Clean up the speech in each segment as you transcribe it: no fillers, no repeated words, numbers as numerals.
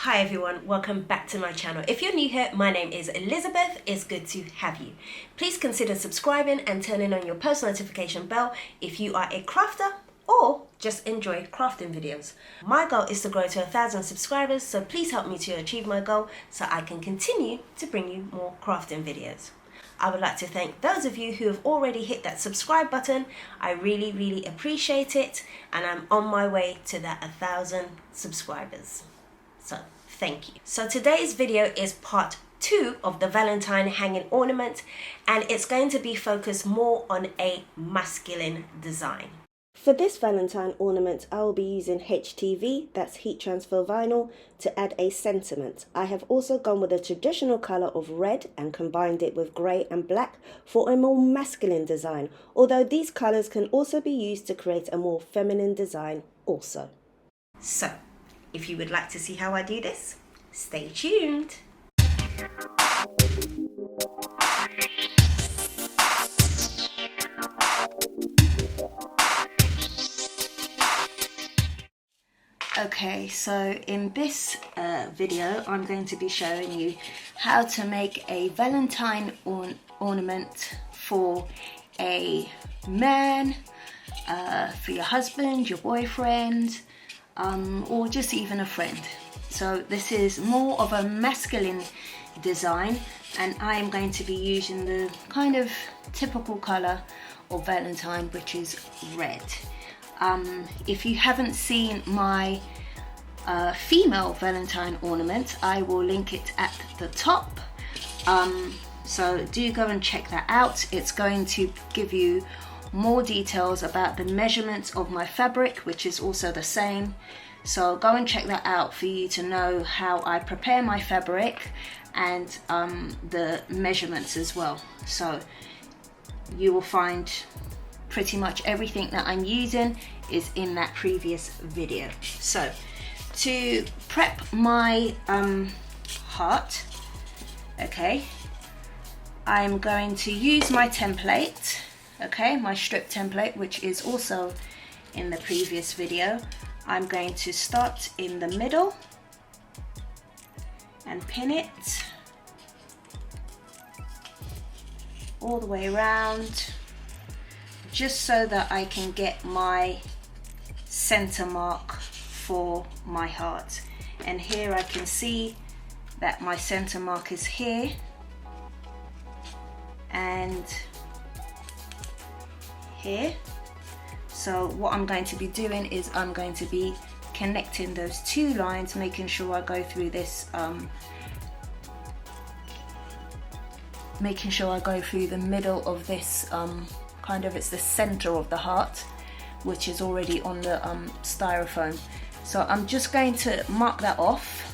Hi everyone, welcome back to my channel. If you're new here, my name is Elizabeth. It's good to have you. Please consider subscribing and turning on your post notification bell if you are a crafter or just enjoy crafting videos. My goal is to grow to 1,000 subscribers, so please help me to achieve my goal so I can continue to bring you more crafting videos. I would like to thank those of you who have already hit that subscribe button. I really appreciate it, and I'm on my way to that 1,000 subscribers. So thank you. So today's video is part 2 of the Valentine hanging ornament, and it's going to be focused more on a masculine design. For this Valentine ornament, I will be using HTV, that's heat transfer vinyl, to add a sentiment. I have also gone with a traditional colour of red and combined it with grey and black for a more masculine design, although these colours can also be used to create a more feminine design also. So, if you would like to see how I do this, stay tuned. Okay, so in this video I'm going to be showing you how to make a Valentine ornament for a man, for your husband, your boyfriend, or just even a friend. So this is more of a masculine design, and I am going to be using the kind of typical colour of Valentine, which is red. If you haven't seen my female Valentine ornament, I will link it at the top, so do go and check that out. It's going to give you more details about the measurements of my fabric, which is also the same, so go and check that out for you to know how I prepare my fabric and the measurements as well. So you will find pretty much everything that I'm using is in that previous video. So to prep my heart, okay, I'm going to use my template, okay, my strip template, which is also in the previous video. I'm going to start in the middle and pin it all the way around, just so that I can get my center mark for my heart. And here I can see that my center mark is here, and here. So what I'm going to be doing is I'm going to be connecting those two lines, making sure I go through this making sure I go through the middle of this kind of, it's the center of the heart, which is already on the styrofoam. So I'm just going to mark that off.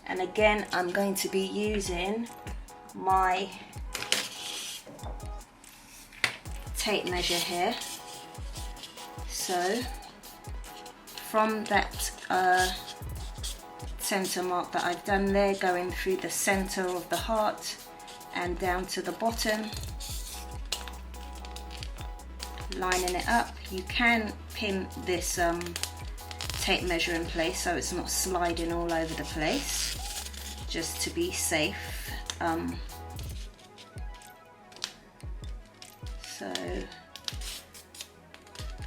And again, I'm going to be using my tape measure here. So from that center mark that I've done there, going through the center of the heart and down to the bottom, lining it up. You can pin this tape measure in place so it's not sliding all over the place, just to be safe. So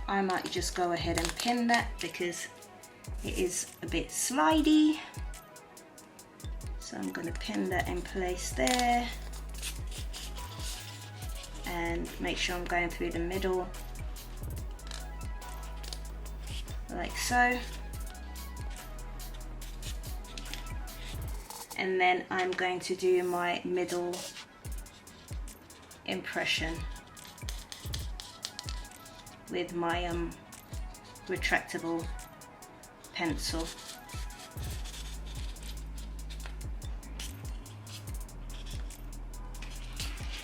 I might just go ahead and pin that because it is a bit slidey. So I'm going to pin that in place there and make sure I'm going through the middle like so. And then I'm going to do my middle impression with my retractable pencil.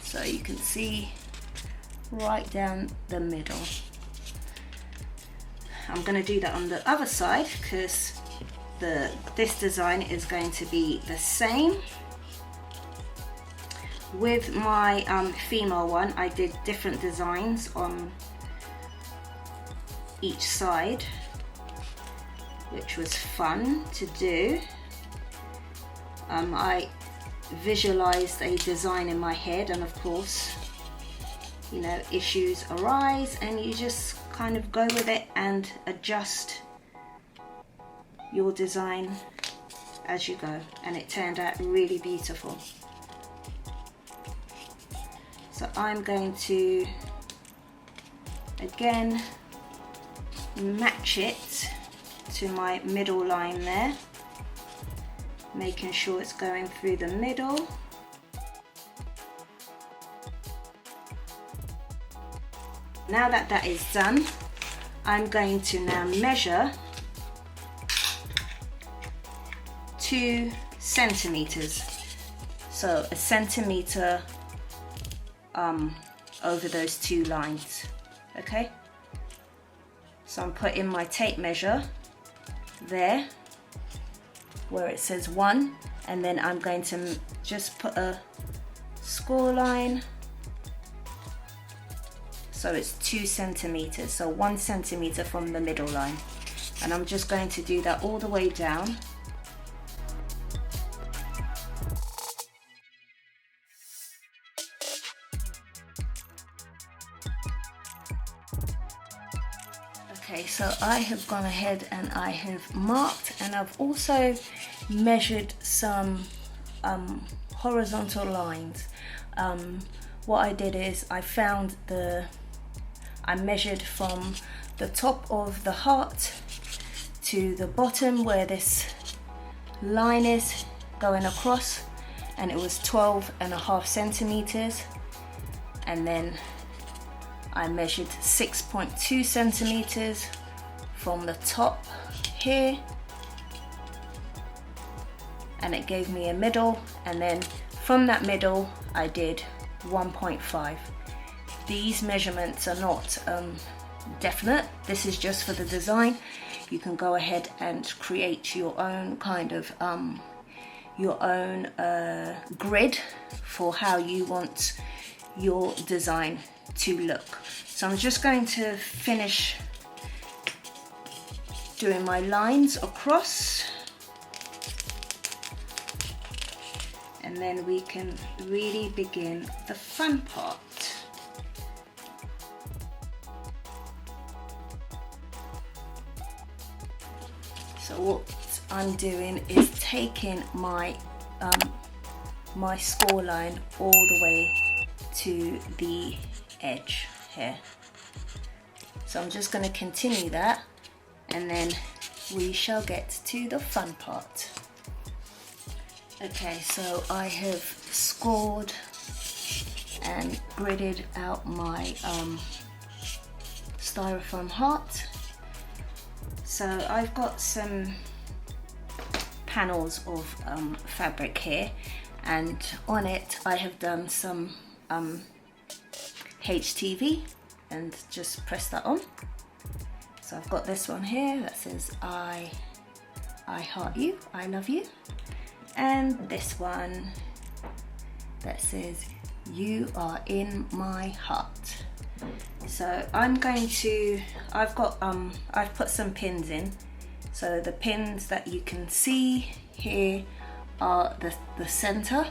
So you can see right down the middle. I'm going to do that on the other side because this design is going to be the same. With my female one, I did different designs on each side, which was fun to do. I visualized a design in my head, and of course, you know, issues arise and you just kind of go with it and adjust your design as you go, and it turned out really beautiful. So I'm going to again match it to my middle line there, making sure it's going through the middle. Now that that is done, I'm going to now measure 2 centimeters. So a centimeter over those 2 lines. Okay, so I'm putting my tape measure there where it says 1, and then I'm going to just put a score line, so it's 2 centimeters, so 1 centimeter from the middle line, and I'm just going to do that all the way down. Okay, so I have gone ahead and I have marked, and I've also measured some horizontal lines. What I did is I measured from the top of the heart to the bottom where this line is going across, and it was 12.5 centimeters, and then I measured 6.2 centimeters from the top here, and it gave me a middle, and then from that middle I did 1.5. These measurements are not definite. This is just for the design. You can go ahead and create your own kind of grid for how you want your design to look. So I'm just going to finish doing my lines across, and then we can really begin the fun part. So what I'm doing is taking my my score line all the way to the edge here. So I'm just going to continue that, and then we shall get to the fun part. Okay, so I have scored and gridded out my styrofoam heart. So I've got some panels of fabric here, and on it I have done some HTV and just press that on. So I've got this one here that says I heart you, I love you, and this one that says you are in my heart. So I'm going to, I've put some pins in. So the pins that you can see here are the center,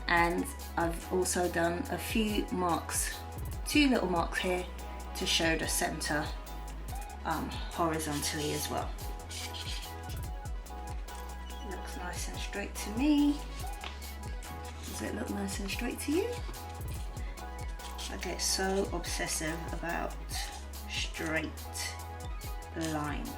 and I've also done a few marks, 2 little marks here to show the center horizontally as well. Looks nice and straight to me. Does it look nice and straight to you? I get so obsessive about straight lines.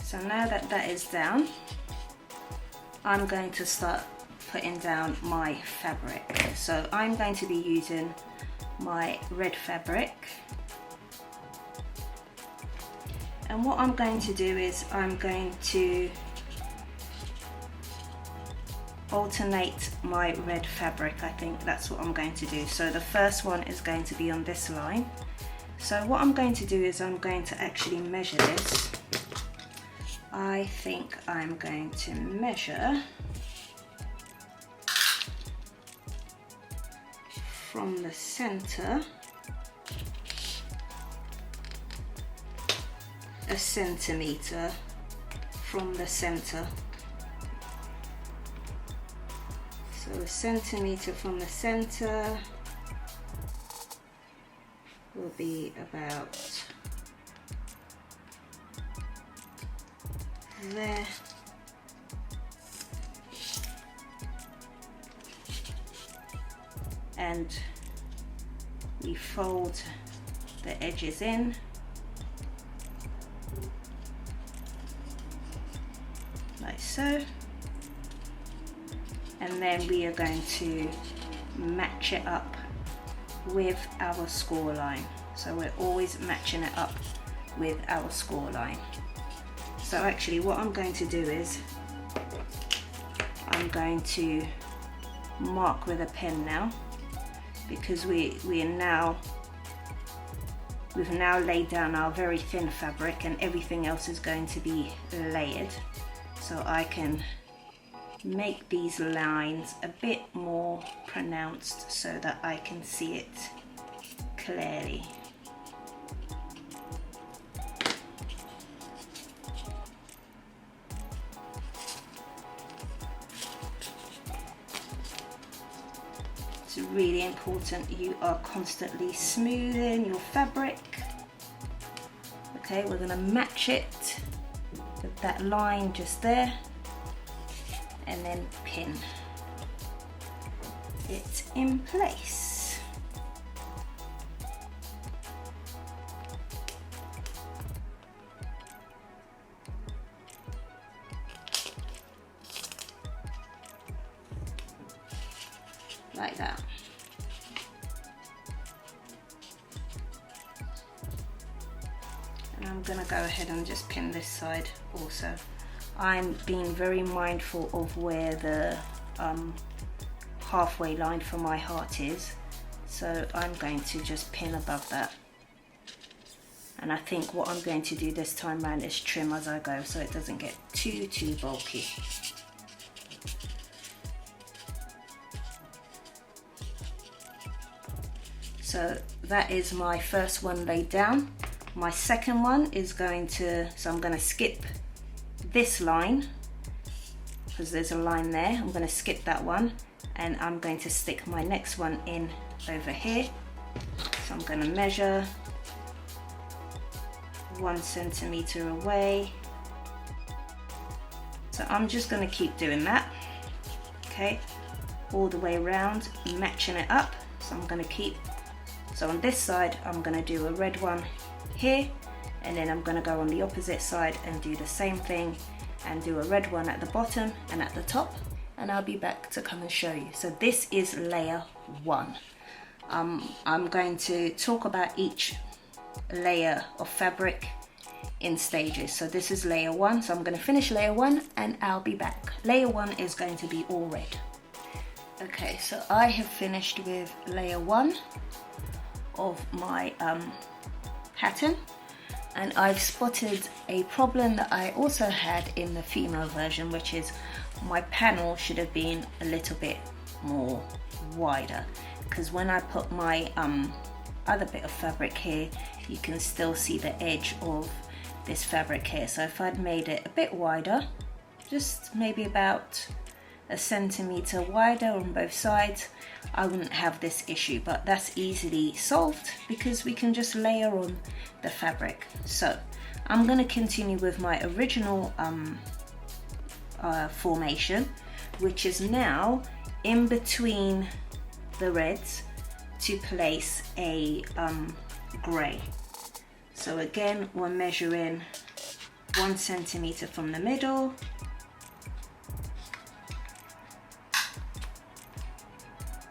So now that that is down, I'm going to start putting down my fabric. So I'm going to be using my red fabric, and what I'm going to do is I'm going to alternate my red fabric. I think that's what I'm going to do. So the first one is going to be on this line. So what I'm going to do is I'm going to actually measure this I think I'm going to measure from the center a centimeter from the center. So a centimeter from the center will be about there. And we fold the edges in like so, and then we are going to match it up with our score line. So we're always matching it up with our score line. So actually what I'm going to do is I'm going to mark with a pen now, because we've now laid down our very thin fabric and everything else is going to be layered. So I can make these lines a bit more pronounced so that I can see it clearly. It's really important you are constantly smoothing your fabric. Okay, we're going to match it with that line just there, and then pin it in place. Like that. And I'm gonna go ahead and just pin this side also. I'm being very mindful of where the halfway line for my heart is, so I'm going to just pin above that. And I think what I'm going to do this time around is trim as I go so it doesn't get too bulky. So that is my first one laid down. My second one is going to, so I'm going to skip this line because there's a line there. I'm going to skip that one and I'm going to stick my next one in over here. So I'm going to measure 1 centimeter away. So I'm just going to keep doing that, okay, all the way around, matching it up. So I'm going to keep, so on this side I'm going to do a red one here, and then I'm going to go on the opposite side and do the same thing and do a red one at the bottom and at the top, and I'll be back to come and show you. So this is layer 1. I'm going to talk about each layer of fabric in stages. So this is layer 1, so I'm going to finish layer 1 and I'll be back. Layer 1 is going to be all red. Okay, so I have finished with layer 1 of my pattern, and I've spotted a problem that I also had in the female version, which is my panel should have been a little bit more wider, because when I put my other bit of fabric here, you can still see the edge of this fabric here. So if I'd made it a bit wider, just maybe about 1 centimeter wider on both sides, I wouldn't have this issue, but that's easily solved because we can just layer on the fabric. So I'm going to continue with my original formation, which is now in between the reds to place a grey. So again, we're measuring 1 centimeter from the middle,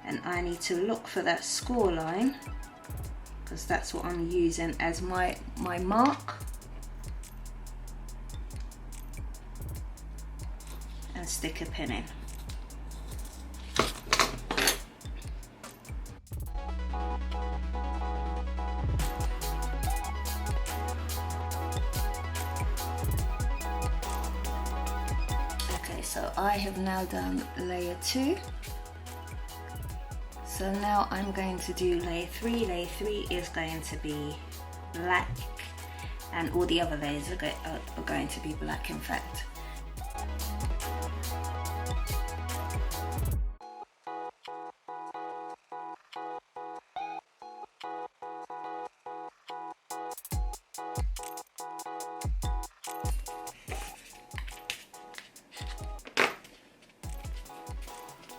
and I need to look for that score line because that's what I'm using as my mark, and stick a pin in. So I have now done layer 2. So now I'm going to do layer 3. Layer 3 is going to be black, and all the other layers are going to be black, in fact.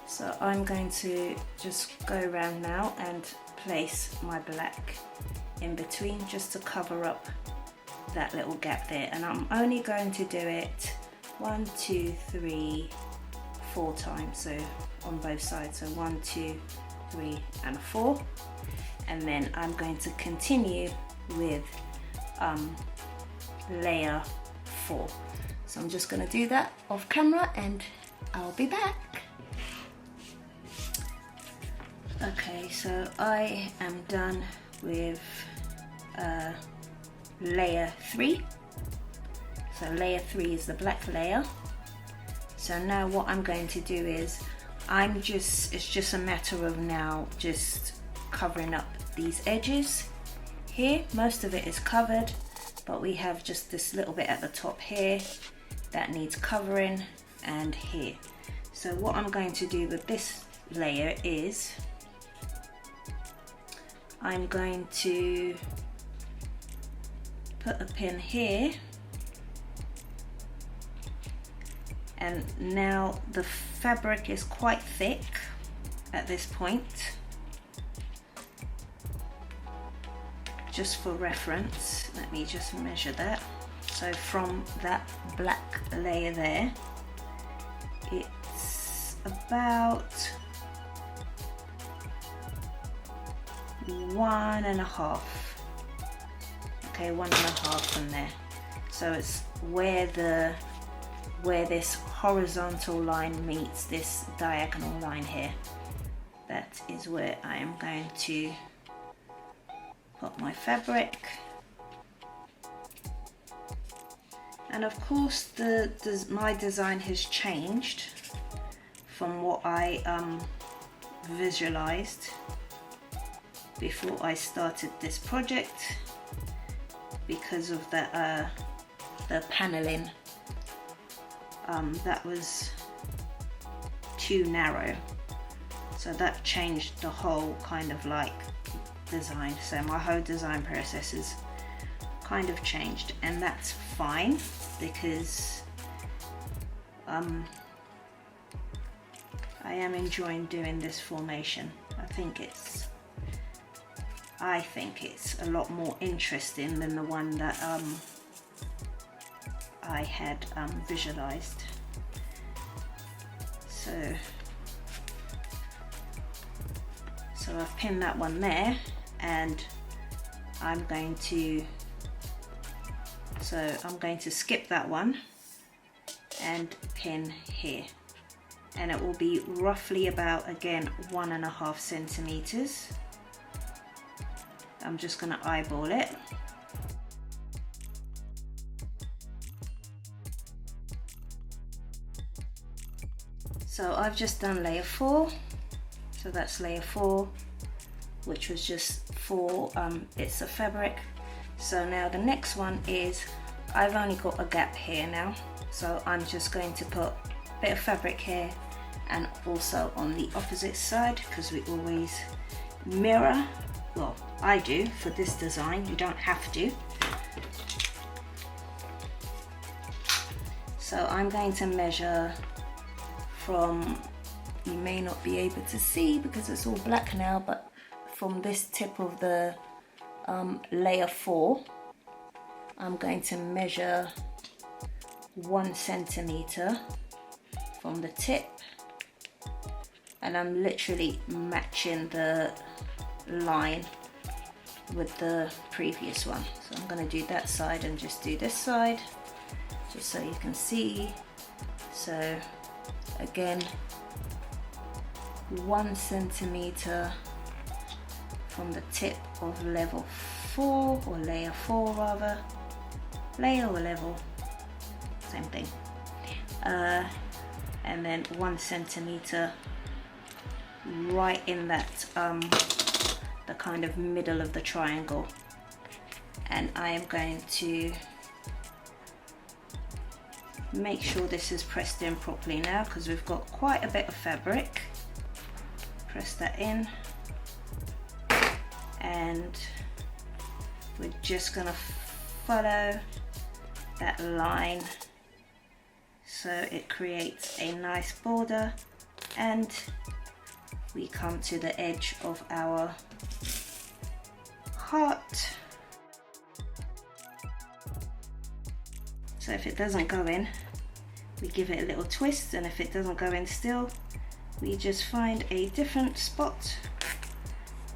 So I'm going to just go around now and place my black in between, just to cover up that little gap there. And I'm only going to do it 1, 2, 3, 4 times, so on both sides. So 1, 2, 3 and 4, and then I'm going to continue with layer 4. So I'm just going to do that off camera and I'll be back. Okay, so I am done with layer 3. So layer 3 is the black layer. So now what I'm going to do is it's just a matter of now just covering up these edges here. Most of it is covered, but we have just this little bit at the top here that needs covering, and here. So what I'm going to do with this layer is I'm going to put a pin here, and now the fabric is quite thick at this point. Just for reference, let me just measure that. So from that black layer there, it's about 1.5. Okay, 1.5 from there. So it's where this horizontal line meets this diagonal line here. That is where I am going to put my fabric. And of course my design has changed from what I visualized before I started this project, because of the paneling that was too narrow. So that changed the whole kind of like design. So my whole design process is kind of changed, and that's fine because I am enjoying doing this formation. I think it's a lot more interesting than the one that I had visualized. So I've pinned that one there, and I'm going to skip that one and pin here, and it will be roughly about, again, 1.5 centimeters. I'm just going to eyeball it. So I've just done layer 4. So that's layer 4, which was just 4 bits of fabric. So now the next one is, I've only got a gap here now. So I'm just going to put a bit of fabric here and also on the opposite side, because we always mirror. Well, I do for this design, you don't have to. So I'm going to measure from, you may not be able to see because it's all black now, but from this tip of the layer 4, I'm going to measure 1 centimeter from the tip, and I'm literally matching the line with the previous one. So I'm going to do that side and just do this side, just so you can see. So again, 1 centimeter from the tip of level 4, or layer 4 rather, layer or level, same thing. and then 1 centimeter right in that the kind of middle of the triangle. And I am going to make sure this is pressed in properly now, because we've got quite a bit of fabric. Press that in, and we're just going to follow that line so it creates a nice border, and we come to the edge of our heart. So if it doesn't go in, we give it a little twist, and if it doesn't go in still, we just find a different spot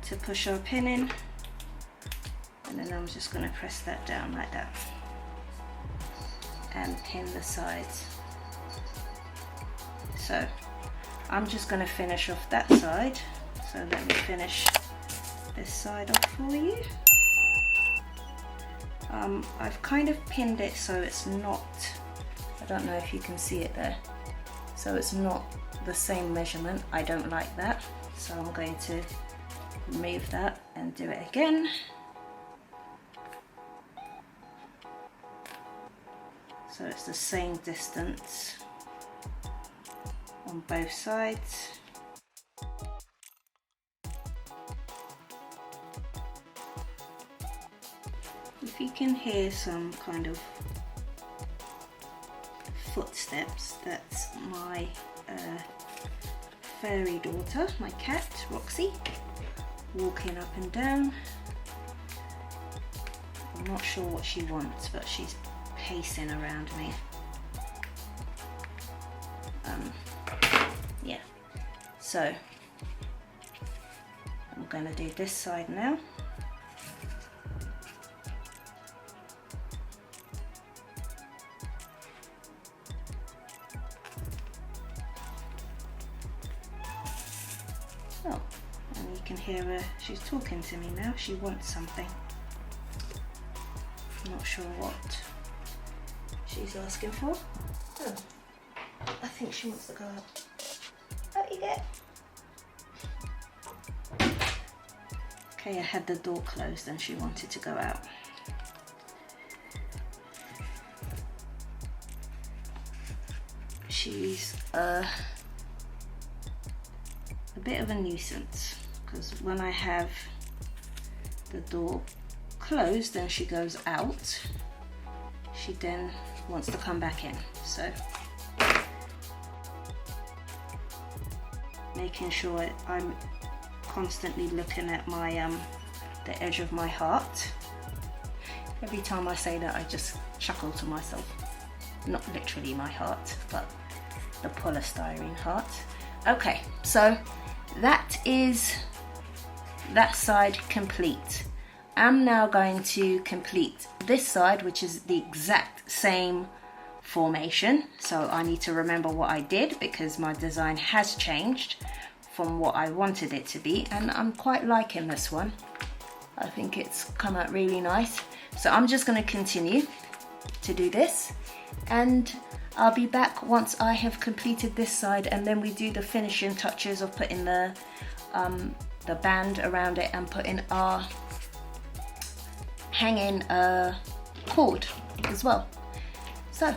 to push our pin in, and then I'm just going to press that down like that and pin the sides. So I'm just going to finish off that side, so let me finish this side off for you. I've kind of pinned it so it's not, I don't know if you can see it there, so it's not the same measurement. I don't like that, so I'm going to remove that and do it again. So it's the same distance on both sides. If you can hear some kind of footsteps, that's my fairy daughter, my cat Roxy, walking up and down. I'm not sure what she wants, but she's pacing around me. Yeah, so I'm going to do this side now. Oh, and you can hear her, she's talking to me now. She wants something. I'm not sure what she's asking for. Oh, I think she wants to go out. Out you get. Okay, I had the door closed and she wanted to go out. She's a bit of a nuisance, because when I have the door closed and she goes out, she then wants to come back in. So making sure I'm constantly looking at my the edge of my heart. Every time I say that, I just chuckle to myself. Not literally my heart, but the polystyrene heart. Okay, so that is that side complete. I'm now going to complete this side, which is the exact same formation. So I need to remember what I did, because my design has changed from what I wanted it to be, and I'm quite liking this one. I think it's come out really nice. So I'm just going to continue to do this, and I'll be back once I have completed this side, and then we do the finishing touches of putting the band around it and putting our hanging cord as well. So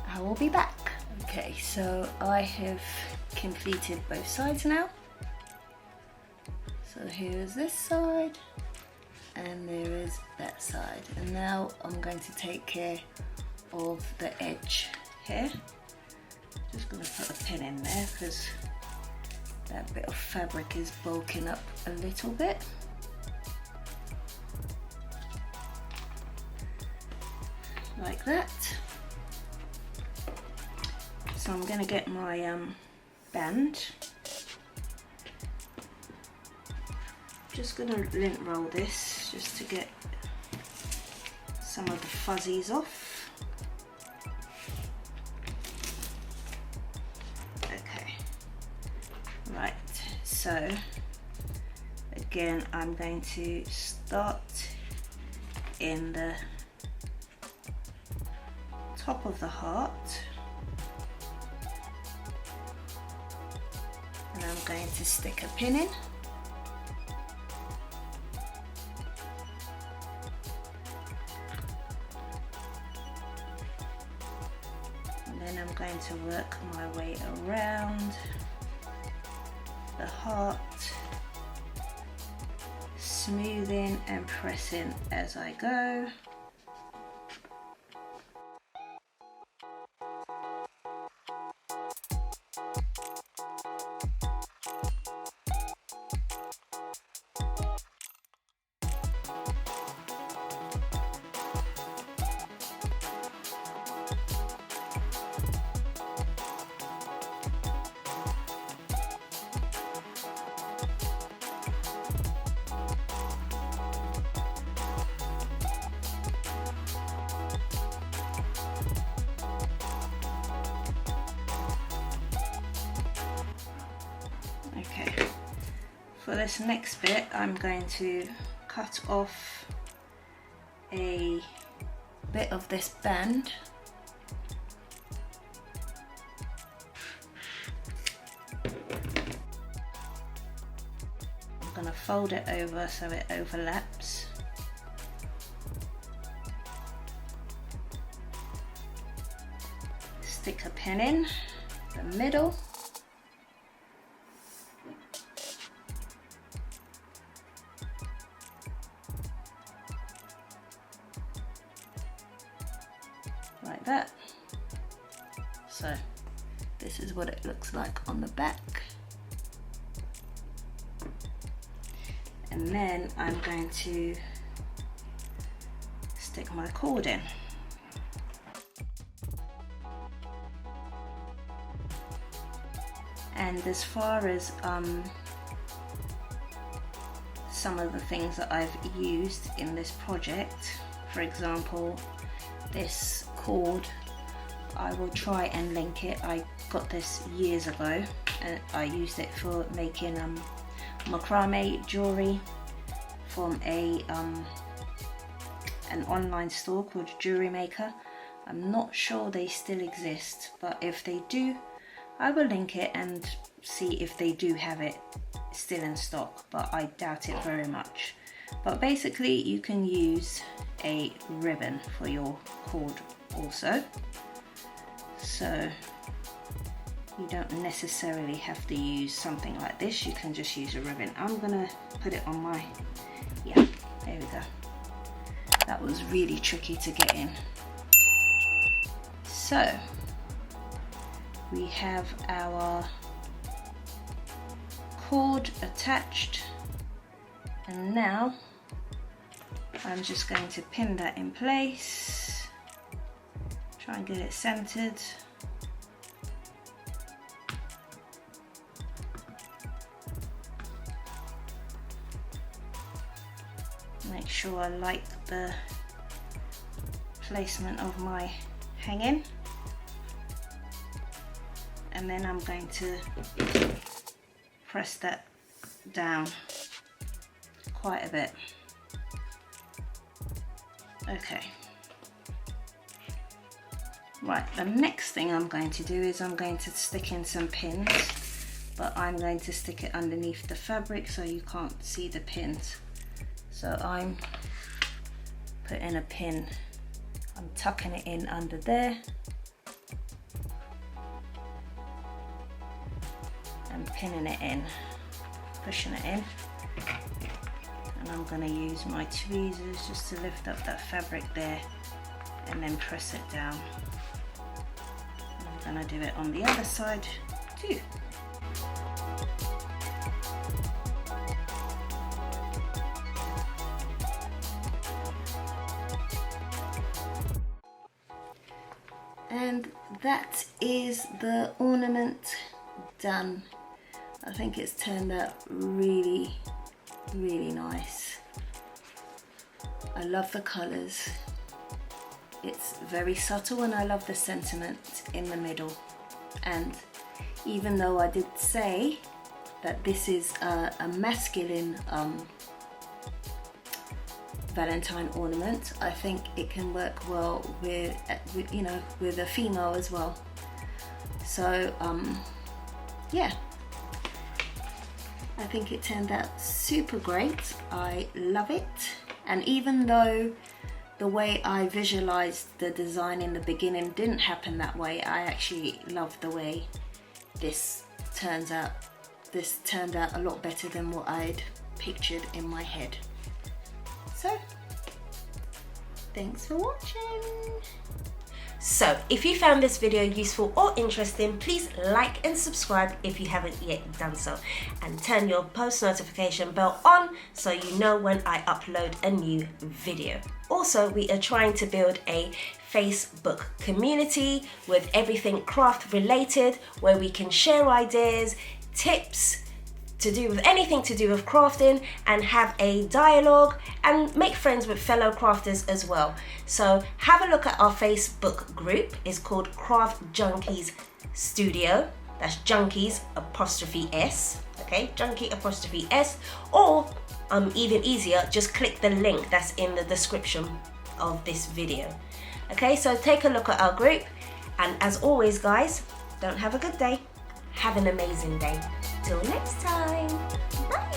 I will be back. Okay, so I have completed both sides now. So here is this side, and there is that side, and now I'm going to take care of the edge here. Just going to put a pin in there because that bit of fabric is bulking up a little bit. Like that. So I'm going to get my band. Just going to lint roll this just to get some of the fuzzies off. Okay, right, so again I'm going to start in the top of the heart I'm going to stick a pin in. And then I'm going to work my way around the heart, smoothing and pressing as I go. Okay, for this next bit I'm going to cut off a bit of this band. I'm going to fold it over so it overlaps. Stick a pin in the middle. Like that. So this is what it looks like on the back. And then I'm going to stick my cord in. And as far as some of the things that I've used in this project, for example, this cord, I will try and link it. I got this years ago and I used it for making macrame jewelry from an online store called Jewelry Maker. I'm not sure they still exist, but if they do, I will link it and see if they do have it still in stock, but I doubt it very much. But basically you can use a ribbon for your cord also, so you don't necessarily have to use something like this. You can just use a ribbon. I'm gonna put it on my, yeah, there we go. That was really tricky to get in. So we have our cord attached, and now I'm just going to pin that in place, try and get it centered. Make sure I like the placement of my hanging, and then I'm going to press that down quite a bit. Okay, right, the next thing I'm going to do is I'm going to stick in some pins, but I'm going to stick it underneath the fabric so you can't see the pins. So I'm putting a pin, I'm tucking it in under there and pinning it in, pushing it in. And I'm going to use my tweezers just to lift up that fabric there and then press it down. And I'm going to do it on the other side too. And that is the ornament done. I think it's turned out really, really nice. I love the colours. It's very subtle and I love the sentiment in the middle. And even though I did say that this is a masculine Valentine ornament, I think it can work well with you know, with a female as well. So yeah, I think it turned out super great. I love it. And even though the way I visualized the design in the beginning didn't happen that way, I actually love the way this turns out. This turned out a lot better than what I'd pictured in my head. So, thanks for watching. So, if you found this video useful or interesting, please like and subscribe if you haven't yet done so. And turn your post notification bell on so you know when I upload a new video. Also, we are trying to build a Facebook community with everything craft related, where we can share ideas, tips, to do with anything to do with crafting, and have a dialogue and make friends with fellow crafters as well. So have a look at our Facebook group. It's called Craft Junkies Studio. That's Junkies '(S), okay, Junkie '(S), or even easier, just click the link that's in the description of this video. Okay, so take a look at our group, and as always guys, don't have a good day, have an amazing day. Till next time, bye.